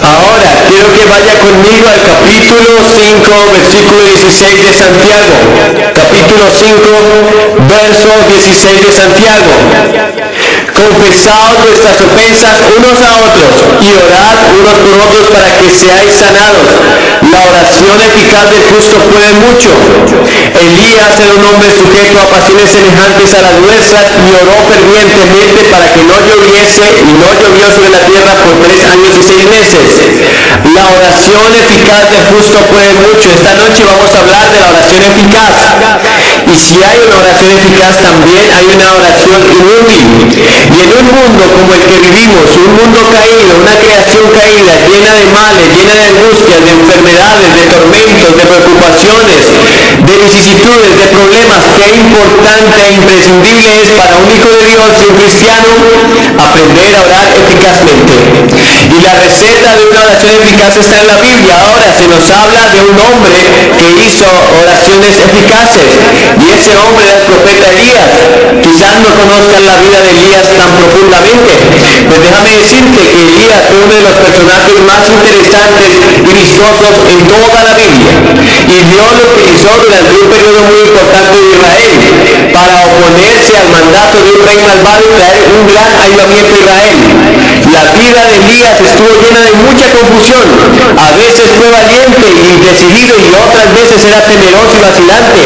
Ahora quiero que vaya conmigo al capítulo 5, versículo 16 de Santiago. Capítulo 5, verso 16 de Santiago. Confesaos vuestras ofensas unos a otros y orad unos por otros para que seáis sanados. La oración eficaz del justo puede mucho. Elías era un hombre sujeto a pasiones semejantes a las nuestras y oró fervientemente para que no lloviese, y no llovió sobre la tierra por 3 años y 6 meses. La oración eficaz del justo puede mucho. Esta noche vamos a hablar de la oración eficaz. Y si hay una oración eficaz, también hay una oración inútil. Y en un mundo como el que vivimos, un mundo caído, una creación caída, llena de males, llena de angustias, de enfermedades, de tormentos, de preocupaciones, de vicisitudes, de problemas, qué importante e imprescindible es para un hijo de Dios y un cristiano aprender a orar eficazmente. Y la receta de una oración eficaz está en la Biblia. Ahora se nos habla de un hombre que hizo oraciones eficaces, y ese hombre era el profeta Elías. Quizás no conozcan la vida de Elías tan profundamente, pues déjame decirte que Elías fue uno de los personajes más interesantes y vistosos en toda la Biblia, y Dios lo utilizó durante un periodo muy importante de Israel para oponerse al mandato de un rey malvado y traer un gran avivamiento a Israel. La vida de Elías estuvo llena de mucha confusión. A veces fue valiente y decidido, y otras veces era temeroso y vacilante.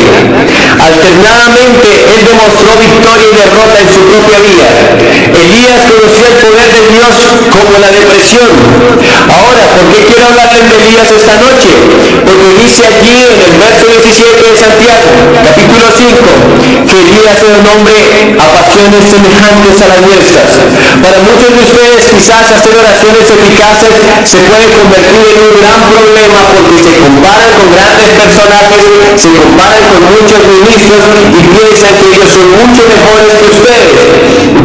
Alternadamente él demostró victoria y derrota en su propia vida. Elías conoció el poder de Dios como la depresión. Ahora, ¿por qué quiero hablarles de Elías esta noche? Porque dice allí en el verso 17 de Santiago, capítulo 5, que Elías era un hombre a pasiones semejantes a las nuestras. Para muchos de ustedes quizás hacer oraciones eficaces se puede convertir en un gran problema, porque se comparan con grandes personajes, se comparan con muchos ministros y piensan que ellos son mucho mejores que ustedes.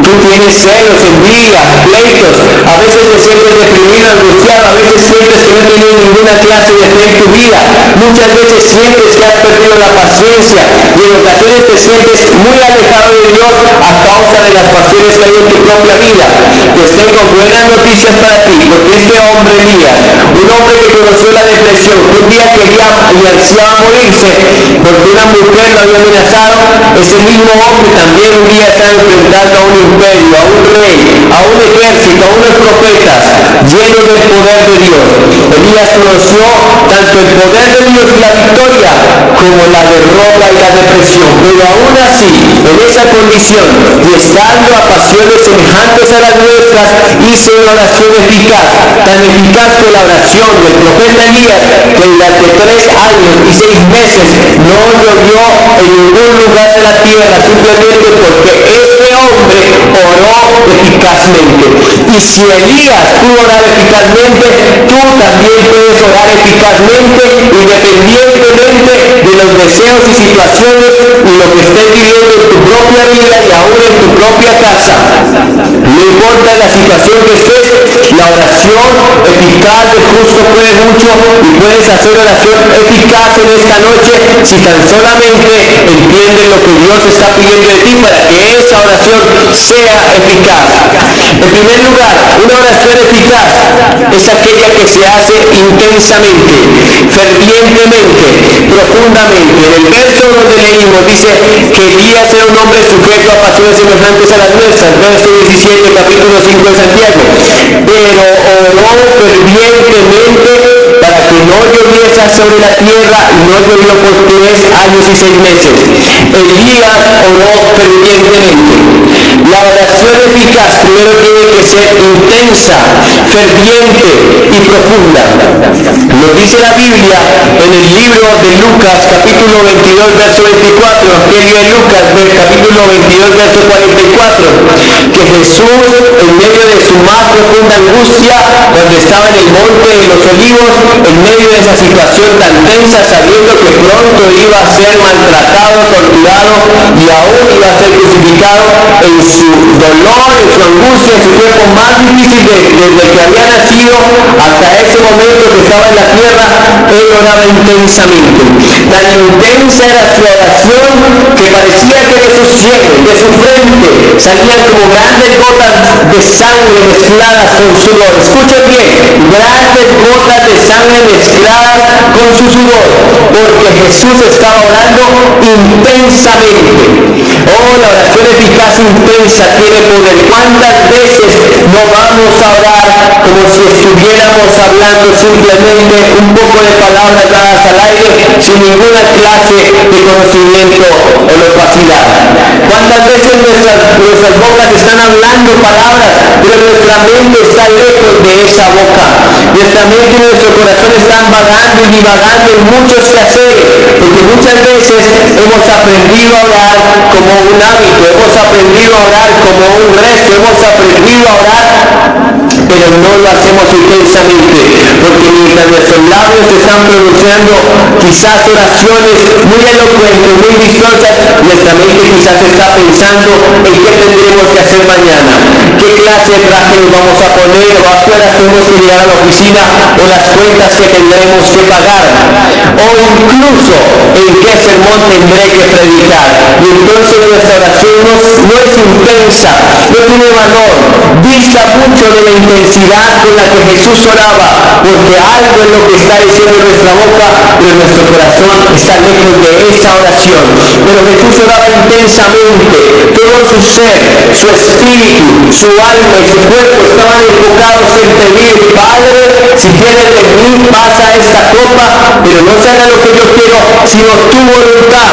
Tú tienes celos, envidia, pleitos, a veces te sientes deprimido, angustiado, a veces sientes que no tienes ninguna clase de fe en tu vida, muchas veces sientes que has perdido la paciencia, y en ocasiones te sientes muy alejado de Dios a causa de las pasiones que hay en tu propia vida. Pues tengo buenas noticias para ti, porque este hombre Elías, un hombre que conoció la depresión, un día quería y ansiaba morirse porque una mujer lo había amenazado, ese mismo hombre también un día estaba enfrentando a un imperio, a un rey, a un ejército, a unos profetas llenos del poder de Dios. Elías conoció tanto el poder de Dios y la victoria como la derrota y la depresión, pero aún así, en esa condición y estando a pasiones semejantes a las nuestras, hizo una oración eficaz, tan eficaz que la oración del profeta Elías, que durante 3 años y 6 meses no llovió en ningún lugar de la tierra, simplemente porque este hombre oró eficazmente. Y si Elías pudo orar eficazmente, tú también puedes orar eficazmente, independientemente de los deseos y situaciones y lo que estés viviendo en tu propia vida y aún en tu propia casa. No importa la situación que estés, la oración eficaz del justo puede mucho, y puedes hacer oración eficaz en esta noche si tan solamente entiendes lo que Dios está pidiendo de ti para que esa oración sea eficaz. En primer lugar, una oración eficaz es aquella que se hace intensamente, fervientemente, profundamente. En el verso donde leímos dice que Elías era un hombre sujeto a pasiones semejantes a las nuestras, verso 17, capítulo 5 de Santiago, pero oró fervientemente para que no lloviese sobre la tierra, y no llovió por 3 años y 6 meses. Elías oró fervientemente. La oración eficaz primero tiene que ser intensa, ferviente y profunda. Nos dice la Biblia en el libro de Lucas, capítulo 22, verso 24, Evangelio de Lucas, capítulo 22, verso 44, que Jesús, en medio de su más profunda angustia, cuando estaba en el monte de los olivos, en medio de esa situación tan tensa, sabiendo que pronto iba a ser maltratado, torturado y aún iba a ser crucificado, en su dolor, en su angustia, en su tiempo más difícil desde que había nacido hasta ese momento que estaba en la tierra, él oraba intensamente. Tan intensa era su oración que parecía que de su sienes, de su frente, salían como grandes gotas de sangre mezcladas con sudor. Escuchen bien, grandes mezcladas con su sudor, porque Jesús estaba orando intensamente. Oh, la oración eficaz intensa tiene poder. ¿Cuántas veces no vamos a orar como si estuviéramos hablando simplemente un poco de palabras dadas al aire, sin ninguna clase de conocimiento o locuacidad? ¿Cuántas veces nuestras bocas están hablando palabras, pero nuestra mente está lejos de esa boca? Nuestra mente y nuestro corazón están vagando y divagando en muchos quehaceres, porque muchas veces hemos aprendido a orar como un hábito, hemos aprendido a orar como un rezo, hemos aprendido a orar, pero no lo hacemos intensamente, porque mientras nuestros labios están pronunciando quizás oraciones muy elocuentes, muy vistosas, nuestra mente quizás está pensando en qué tendremos que hacer mañana, qué clase de traje nos vamos a poner, o a qué horas tenemos que llegar a la oficina, o las cuentas que tendremos que pagar, o incluso en qué sermón tendré que predicar. Y entonces nuestra oración no es intensa, no tiene valor, dista mucho de la intensidad con la que Jesús oraba, porque algo es lo que está diciendo nuestra boca, pero nuestro corazón está lejos de esa oración. Pero Jesús oraba intensamente, todo su ser, su espíritu, su alma y su cuerpo estaban enfocados en pedir: Padre, si quieres de mí, pasa esta copa, pero no se haga lo que yo quiero, sino tu voluntad.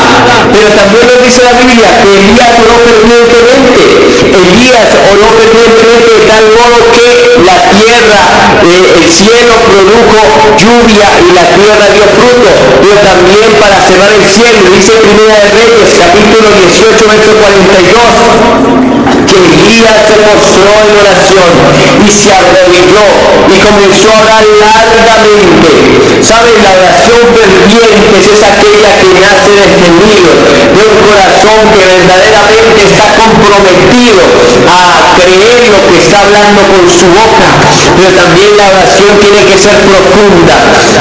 Pero también nos dice la Biblia que Elías oró fervientemente. Elías oró fervientemente de tal modo que la tierra, el cielo produjo lluvia y la tierra dio fruto. Pero también para cerrar el cielo, dice Primera de Reyes, capítulo 18, verso 42, que Elías se postró en oración y se arrodilló y comenzó a orar largamente. ¿Sabes? La oración ferviente es aquella que nace del gemido, de un corazón que verdaderamente está comprometido a creer lo que está hablando con su boca. Pero también la oración tiene que ser profunda.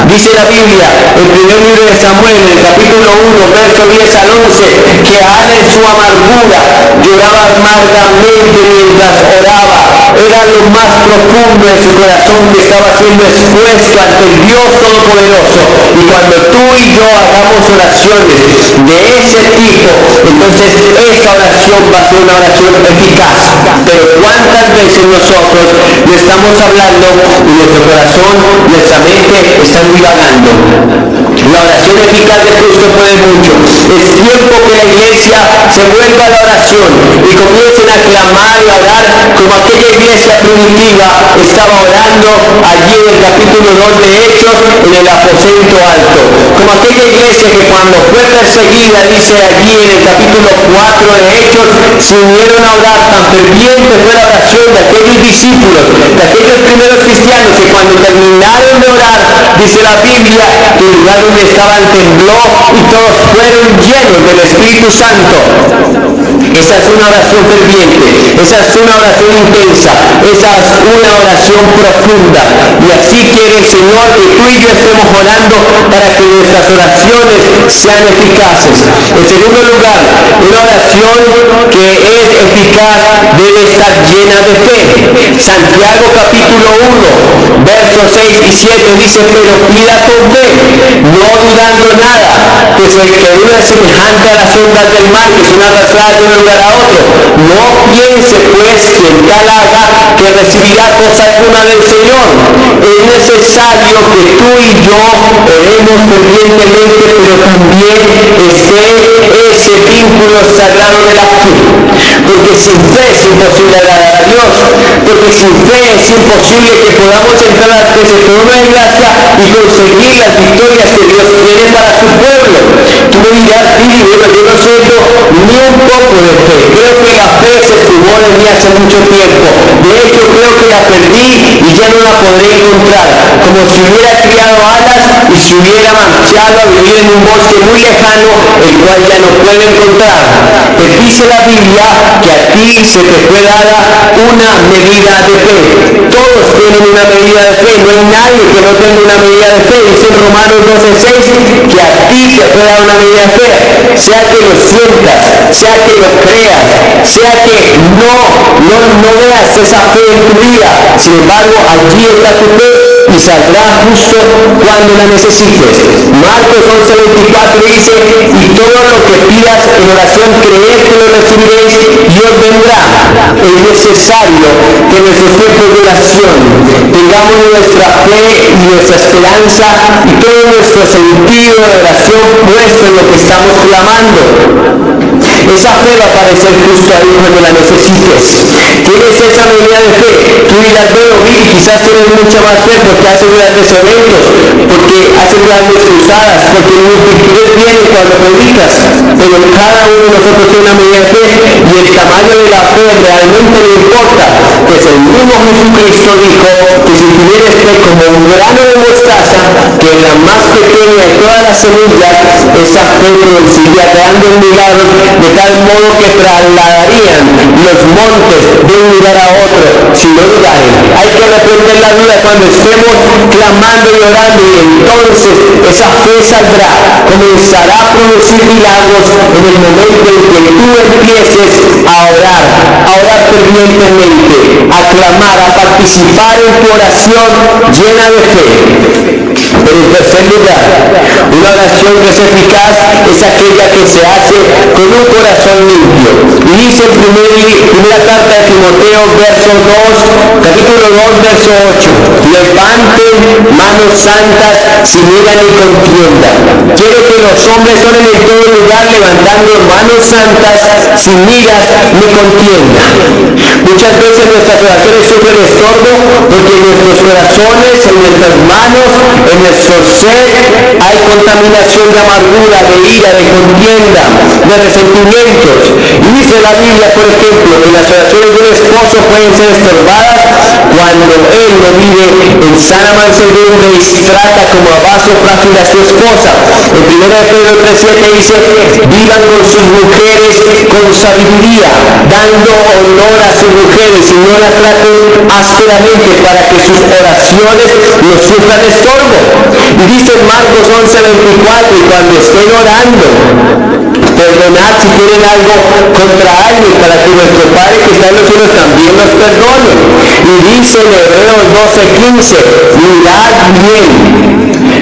Dice la Biblia, el primer libro de Samuel, en el capítulo 1, verso 10 al 11, que Ana en su amargura lloraba amargamente mientras oraba. Era lo más profundo de su corazón que estaba siendo expuesto ante el Dios Todopoderoso. Y cuando tú y yo hagamos oraciones de ese tipo, entonces esa oración va a ser una oración eficaz. Pero ¿cuántas veces nosotros le estamos hablando y nuestro corazón, nuestra mente están divagando? La oración eficaz de Cristo puede mucho. Es tiempo que la iglesia se vuelva a la oración y comiencen a clamar y a orar como aquella iglesia primitiva estaba orando allí en el capítulo 2 de Hechos, en el aposento alto. Como aquella iglesia que cuando fue perseguida, dice allí en el capítulo 4 de Hechos, se unieron a orar. Tan ferviente fue la oración de aquellos discípulos, de aquellos primeros cristianos, que cuando terminaron de orar, dice la Biblia, que el lugar donde estaban tembló y todos fueron llenos del Espíritu Santo. Esa es una oración ferviente, esa es una oración intensa, esa es una oración profunda. Y así quiere el Señor que tú y yo estemos orando para que nuestras oraciones sean eficaces. En segundo lugar, una oración que es eficaz debe estar llena de fe. Santiago capítulo 1, versos 6 y 7 dice: pero pida con fe, no dudando nada, pues el que duda es semejante a las ondas del mar, que son arrastradas de un lugar a otro. No piense pues quien tal haga que recibirá cosa alguna del Señor. Es necesario que tú y yo oremos fervientemente, pero también esté ese vínculo sagrado de la fe. Porque sin fe es imposible agradar a Dios. Porque sin fe es imposible que podamos entrar ante ese trono de gracia y conseguir las victorias que Dios tiene para su pueblo. Tú me dirás: Billy, bueno, yo no siento ni un poco de fe. Creo que la fe se esfumó de mí hace mucho tiempo. De hecho, creo que la perdí y ya no la podré encontrar. Como si hubiera criado alas y se hubiera marchado a vivir en un bosque muy lejano, el cual ya no puede encontrar. Pues dice la Biblia que a ti se te fue dada una medida de fe. Todos tienen una medida de fe. No hay nadie que no tenga una medida de fe. Dice en Romanos 12:6 que a ti te fue dada una medida de fe. Sea que lo sientas, sea que lo creas, sea que no veas esa fe en tu vida. Sin embargo, allí está tu fe. y saldrá justo cuando la necesites. Marcos 11:24 dice, y todo lo que pidas en oración, creed que lo recibiréis y os vendrá. Es necesario que en nuestros tiempos de oración tengamos nuestra fe y nuestra esperanza y todo nuestro sentido de oración puesto en lo que estamos clamando. Esa fe va a aparecer justo ahí cuando la necesites. Tienes esa medida de fe. Tú dirás, bueno, y quizás tienes mucha más fe porque haces grandes eventos, porque haces grandes cruzadas, porque multitudes vienen cuando predicas. Pero cada uno de nosotros tiene una medida de fe y el tamaño de la fe realmente no importa. Pues el mismo Jesucristo dijo que si tuvieras fe como un grano de mostaza, que es la más pequeña de todas las semillas, esa fe produciría grandes milagros, de tal modo que trasladarían los montes de un lugar a otro sin no dudarem. Hay que reprender la duda cuando estemos clamando y orando, y entonces esa fe saldrá, comenzará a producir milagros en el momento en que tú empieces a orar fervientemente, a clamar, a participar en tu oración llena de fe. Pero en tercer lugar, una oración que es eficaz es aquella que se hace con un corazón limpio. Y dice en primera carta de Timoteo, capítulo 2, verso 8, levanten manos santas sin ira ni contienda. Quiere que los hombres oren en todo lugar levantando manos santas sin iras ni contienda. Muchas veces nuestras oraciones sufren estorbo porque en nuestros corazones, en nuestras manos, en nuestro ser hay contaminación de amargura, de ira, de contienda, de resentimientos. Y dice la Biblia, por ejemplo, que las oraciones de un esposo pueden ser estorbadas cuando él no vive en sana mansedumbre y trata como a vaso frágil a su esposa. En 1 Pedro 3:7 dice, vivan con sus mujeres con sabiduría, dando honor a sus mujeres y no las traten ásperamente para que sus oraciones no sufran estorbo. Y dice en Marcos 11:24, y cuando estén orando, perdonad si tienen algo contra alguien, para que nuestro Padre que está en los cielos también los perdone. Y dice en Hebreos 12:15, mirad bien,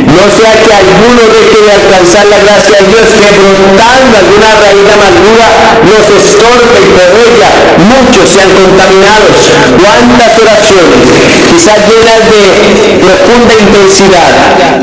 no sea que alguno deje de alcanzar la gracia de Dios, que brotando alguna raíz de amargura los estorbe, y por ella muchos sean contaminados. ¿Cuántas oraciones, quizás llenas de profunda intensidad,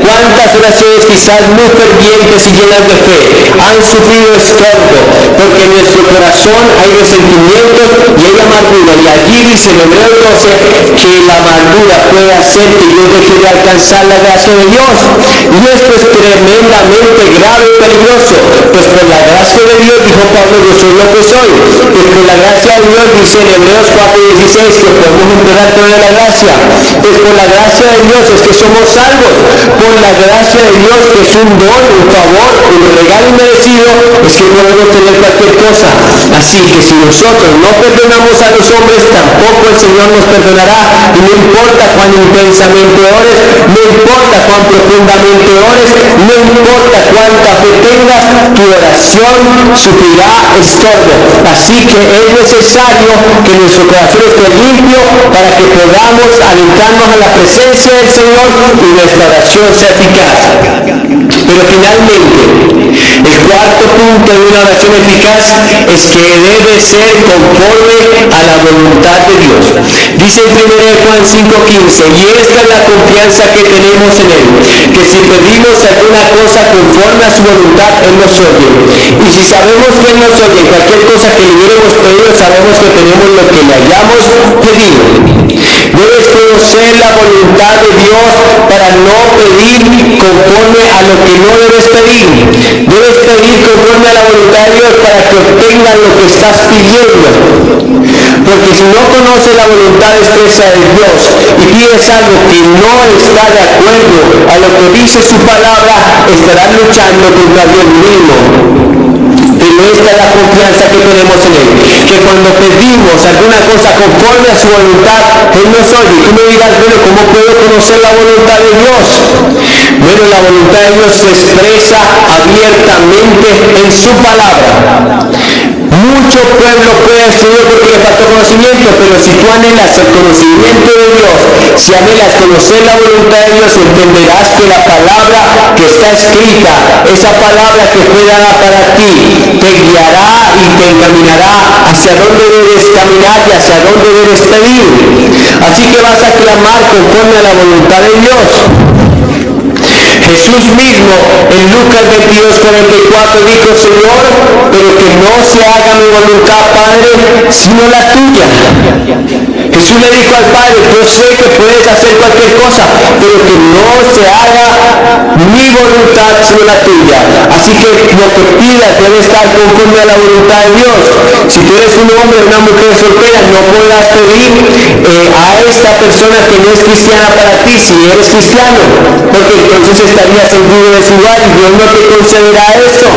cuántas oraciones quizás muy fervientes y llenas de fe, han sufrido estorbo, porque en nuestro corazón hay resentimientos y hay amargura? Y allí dice en Hebreos 12 que la amargura puede hacer que yo deje de alcanzar la gracia de Dios. Y esto es tremendamente grave y peligroso, pues por la gracia de Dios, dijo Pablo, yo soy lo que soy. Pues por la gracia de Dios, dice en Hebreos 4:16, que podemos entrar dentro de la gracia. Pues por la gracia de Dios es que somos salvos. Por la gracia de Dios, que es un don, un favor, un regalo inmerecido, es que podemos tener cualquier cosa. Así que si nosotros no perdonamos a los hombres, tampoco el Señor nos perdonará. Y no importa cuán intensamente ores, no importa cuán profundamente ores, no importa cuánta fe tengas, tu oración sufrirá estorbo. Así que es necesario que nuestro corazón esté limpio para que podamos adentrarnos a la presencia del Señor y nuestra oración sea eficaz. Pero finalmente, el cuarto punto de una oración eficaz es que debe ser conforme a la voluntad de Dios. Dice en 1 Juan 5:15, y esta es la confianza que tenemos en Él, que si pedimos alguna cosa conforme a su voluntad, Él nos oye. Y si sabemos que Él nos oye, cualquier cosa que le hubiéramos pedido, sabemos que tenemos lo que le hayamos pedido. Debes conocer la voluntad de Dios para no pedir conforme a lo que no debes pedir. Debes pedir conforme a la voluntad de Dios para que obtengas lo que estás pidiendo. Porque si no conoces la voluntad expresa de Dios y pides algo que no está de acuerdo a lo que dice su palabra, estarás luchando contra Dios mismo. Pero esta es la confianza que tenemos en Él, que cuando pedimos alguna cosa conforme a su voluntad, Él nos oye. Tú me dirás, bueno, ¿cómo puedo conocer la voluntad de Dios? Bueno, la voluntad de Dios se expresa abiertamente en su palabra. mucho pueblo fue destruido porque le faltó conocimiento, pero si tú anhelas el conocimiento de Dios, si anhelas conocer la voluntad de Dios, entenderás que la palabra que está escrita, esa palabra que fue dada para ti, te guiará y te encaminará hacia dónde debes caminar y hacia dónde debes pedir. Así que vas a clamar conforme a la voluntad de Dios. Jesús mismo en Lucas 22:44 dijo: Señor, pero que no se haga mi voluntad, Padre, sino la tuya. Jesús le dijo al Padre: yo sé que puedes hacer cualquier cosa, pero que no se haga mi voluntad sino la tuya. Así que lo que pidas debe estar conforme a la voluntad de Dios. Si tú eres un hombre o una mujer soltera, no podrás pedir a esta persona que no es cristiana para ti si eres cristiano, porque entonces estarías en vivo desigual y Dios no te concederá eso.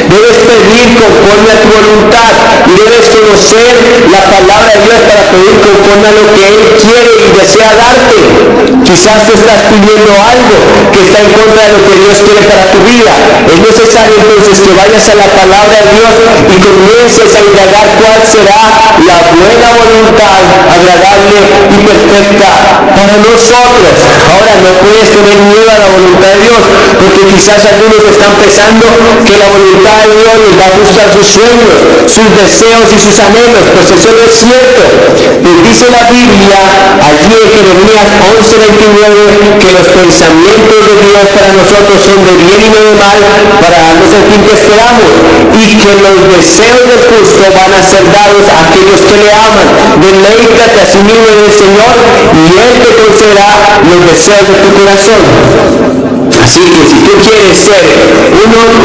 Debes pedir conforme a tu voluntad y debes conocer la palabra de Dios para pedir conforme a lo que Él quiere y desea darte. Quizás tú estás pidiendo algo que está en contra de lo que Dios quiere para tu vida. Es necesario entonces que vayas a la palabra de Dios y comiences a indagar cuál será la buena voluntad, agradable y perfecta para nosotros. Ahora, no puedes tener miedo a la voluntad de Dios, porque quizás algunos están pensando que la voluntad de Dios les va a gustar sus sueños, sus deseos y sus anhelos. Pues eso no es cierto. Les dice la Biblia allí en Jeremías 11:29 que los pensamientos de Dios para nosotros son de bien y no de mal, para darnos el fin que esperamos, y que los deseos del justo van a ser dados a aquellos que le aman. Deleítate a sí mismo en el Señor y Él te concederá los deseos de tu corazón. Así que si tú quieres ser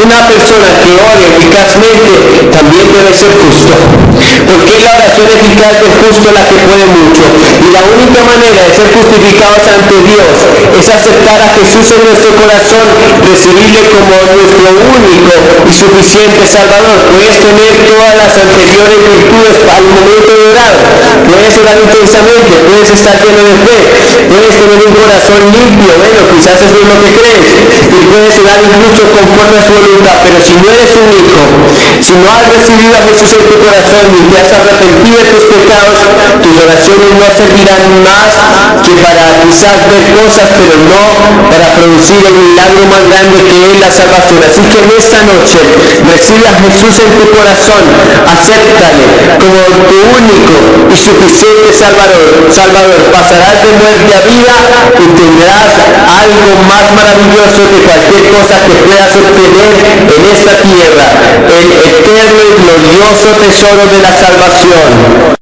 una persona que ore eficazmente, también debe ser justo. Porque la oración eficaz del justo es la que puede mucho. Y la única manera de ser justificados ante Dios es aceptar a Jesús en nuestro corazón, recibirle como nuestro único y suficiente Salvador. Puedes tener todas las anteriores virtudes al momento de orar. Puedes orar intensamente, puedes estar lleno de fe, puedes tener un corazón limpio. Bueno, quizás eso es lo que crees. Y puedes orar incluso conforme a su voluntad, pero si no eres un hijo, si no has recibido a Jesús en tu corazón y te has arrepentido de tus pecados, tus oraciones no servirán más que para quizás ver cosas, pero no para producir el milagro más grande que es la salvación. Así que en esta noche recibe a Jesús en tu corazón, acéptale como tu único y suficiente Salvador. Pasarás de muerte a vida y tendrás algo más maravilloso que cualquier cosa que puedas obtener en esta tierra, el eterno y glorioso tesoro de la salvación.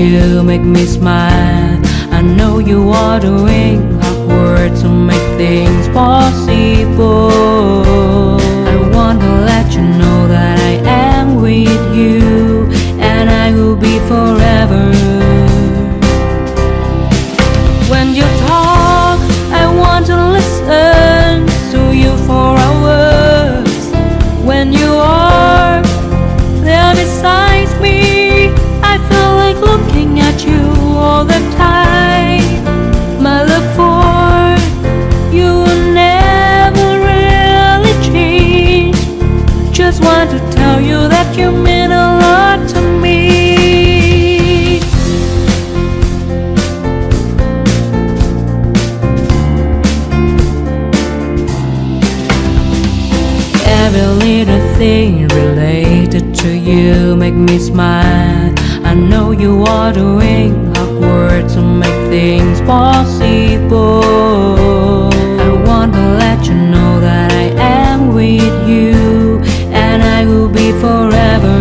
you make me smile. I know you are doing hard work to make things possible. I want to let you know that I am with you, and I will be forever. When you talk, I want to listen to you for hours. When you are there beside me, I feel like looking at you all the time. My love for you will never really change. Just want to tell you that you mean a lot to me. Every little thing related to you make me smile. I know you are doing hard work to make things possible. I want to let you know that I am with you, and I will be forever.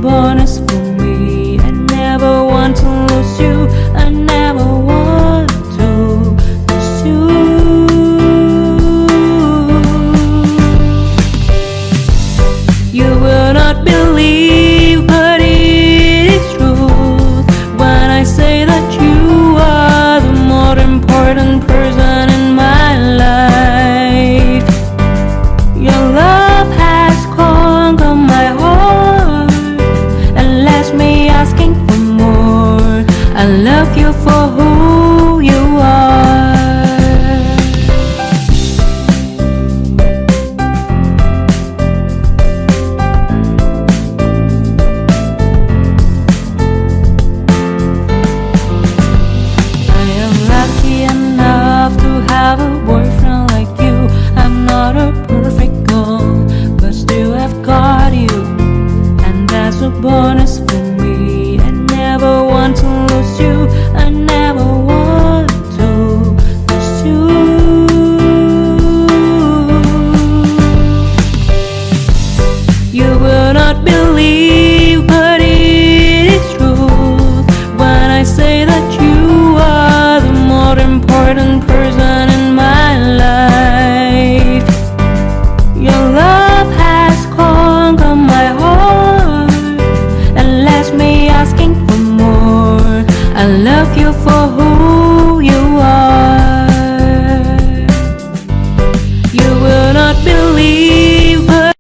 Bonus for me. I never want to lose you. I never want to lose you. You will not believe, but it is true when I say that you are the more important person in my life. Your love has conquered my heart, me asking for more. I love you for who you are. I am lucky enough to have a boyfriend like you. I'm not a perfect girl, but still I've got you, and that's a bonus for me. I never want to lose you. I never I love you for who you are. You will not believe her.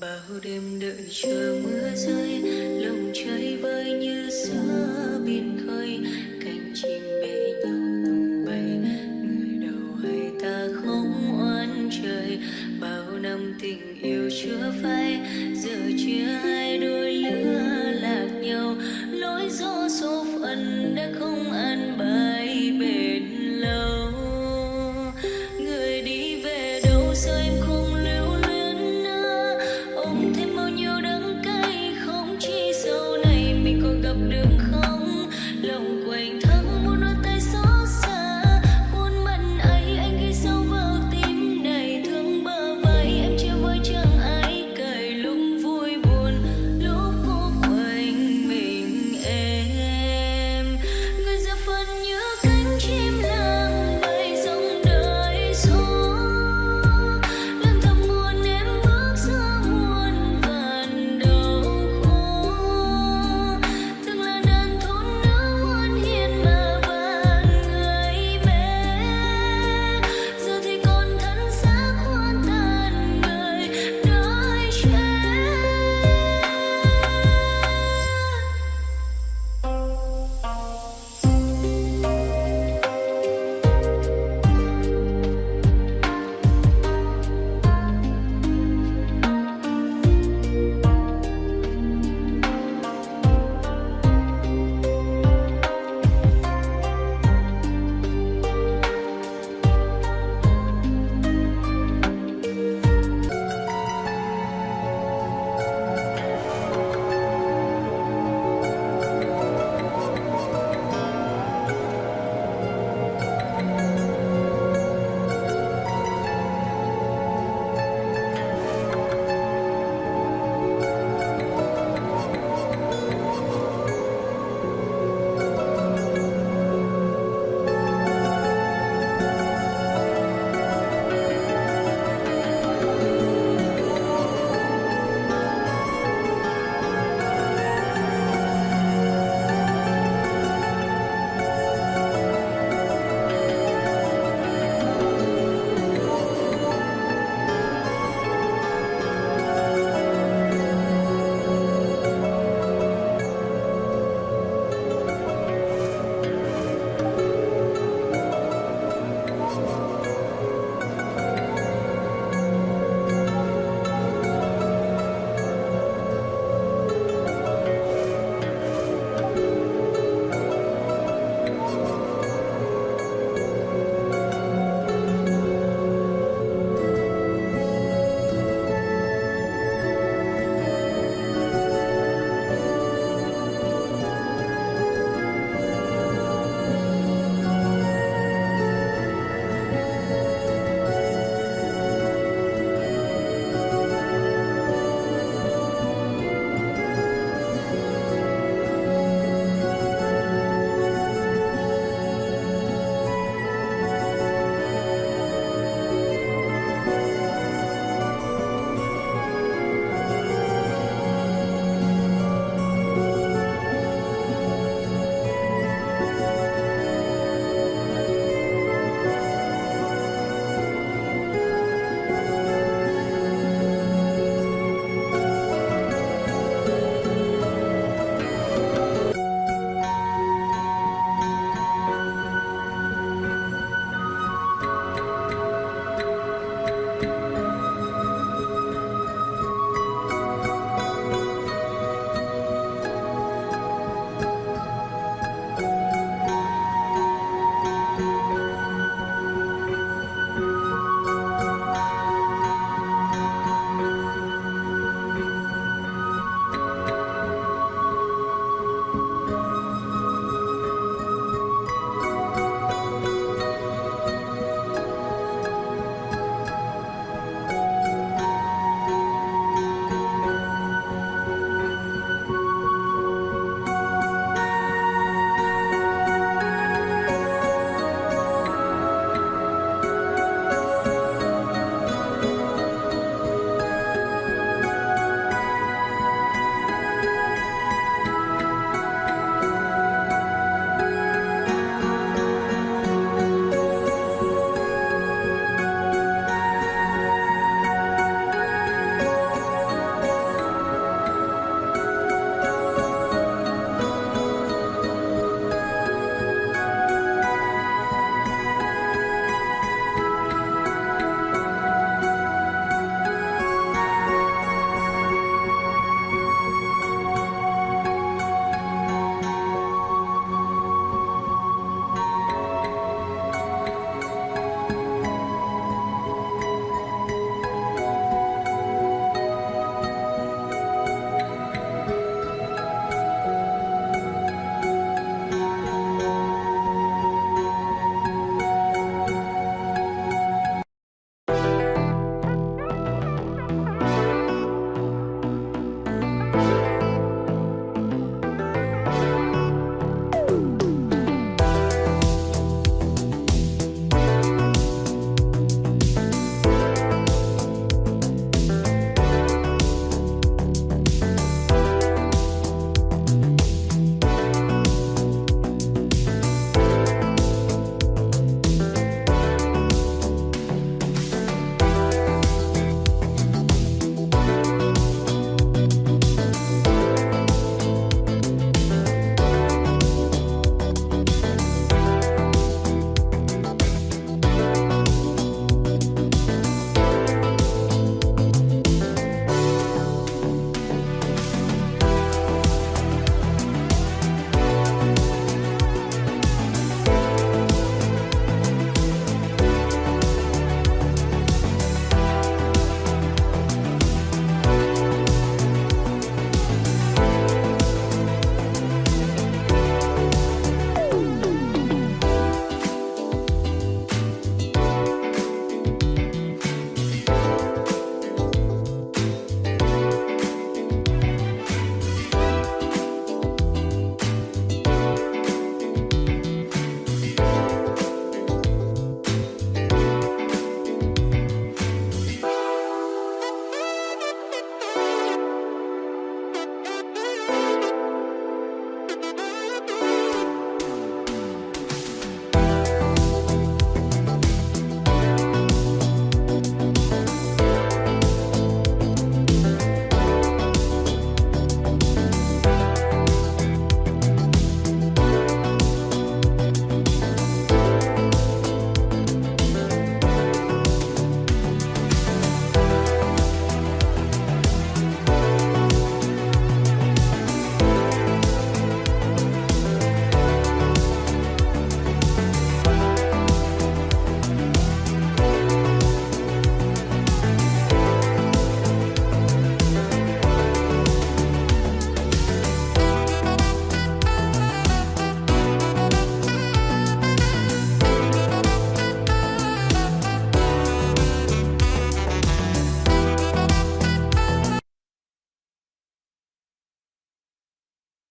Bao đêm đợi chờ mưa rơi, lòng trời vơi như giữa biển khơi, cánh chim bế nhau tung bay, người đầu hay ta không oán trời. Bao năm tình yêu chưa phai, giờ chia hai đôi lứa lạc nhau, nỗi gió số phận đã không an bài bền lâu. Người đi về đâu giờ em không lưu luyến nữa, ôm thêm bao nhiêu đắng cay, không chỉ sau này mình còn gặp được không. Lòng quạnh thắc muốn đôi tay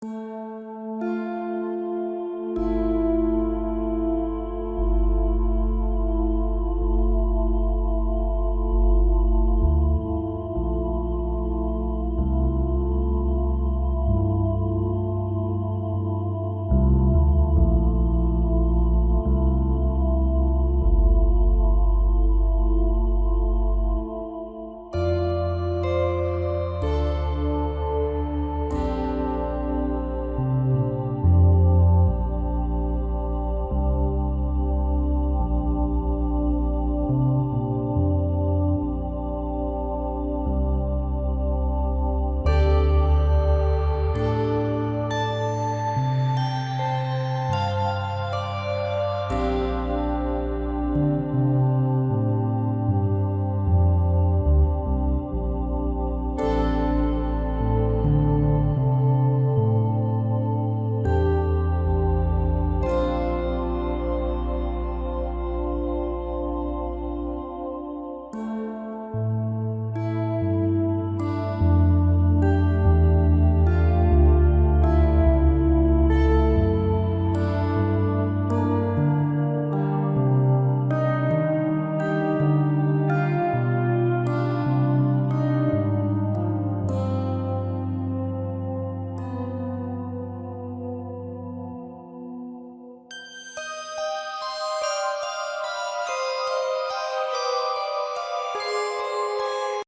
you.